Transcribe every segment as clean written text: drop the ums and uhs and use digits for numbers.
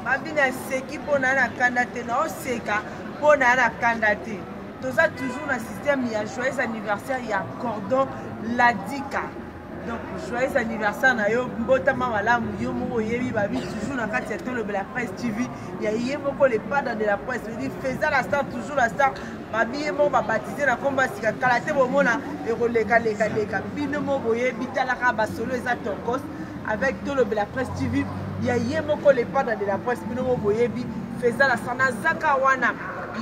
Babina seki pona na kandate na oseka pona na kandate. Toza toujours na système ya joyeux anniversaire ya cordon ladika. Donc joyeux anniversaire na yo mbotama malamu yo moko yebi babi toujours na kati ya tolo la presse TV ya yemoko les pas dans de la presse dit faisant la star toujours la star babi yemo ba baptisé na komba sika kalate bomona e roleka leka leka bino mo boyebi talaka ba solo eza tokos avec tolo la presse TV ya yemoko les pas dans de la presse bino mo boyebi faisant la star na zaka wana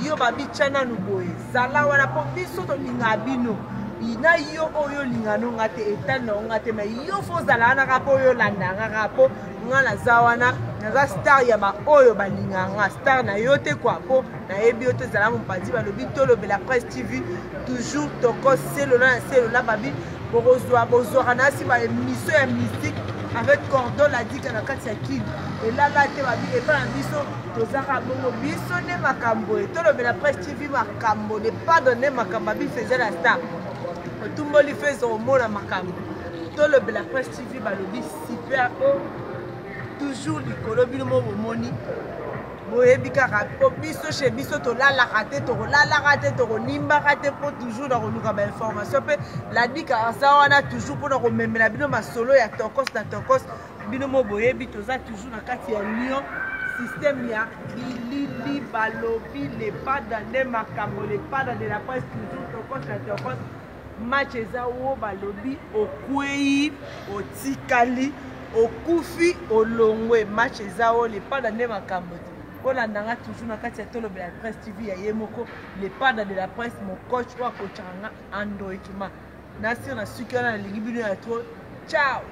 yo babi chana nuboye zala wana po biso to linga bino ina yo oyo lingano ngate etano ngate ma yo fozala na rapo yo landa rapo ngala zawana na star ya ba oyo balinganga star na yo te kwa po na yebi yo te zala mpadi ba lobi tolo la presse TV toujours toko selo na babi bozwa na si ba émission ya mystique avec cordon la dika na kati ya kin et là te babi et pas biso tozaka bongo biso ne makambo et tolo la presse TV makambo ne pardonner makambo bi faisait la star. Tout le monde fait son mot dans ma cam. Tout le la presse TV balobi super haut. Toujours du colobi le mot moni. Boyebi karapo biso chez biso to la raté to nimba raté pour toujours dans nous comme information pe la dit car ça on a toujours pour nous même la bino ma solo ya tokos na tokos bino mo boyebi to za toujours na kati ya Lyon système ya li balobi les pas dans des makambo les pas dans de la presse toujours tokos na tokos match eza wo balobi okwei otikali okufi olongwe match eza wo les pas dans des makambo on a toujours na kati ya tolo la presse TV ya yemoko les pas de la presse mon coach wa coachanga Android ma nasir na sukana na ligibino ya to ciao.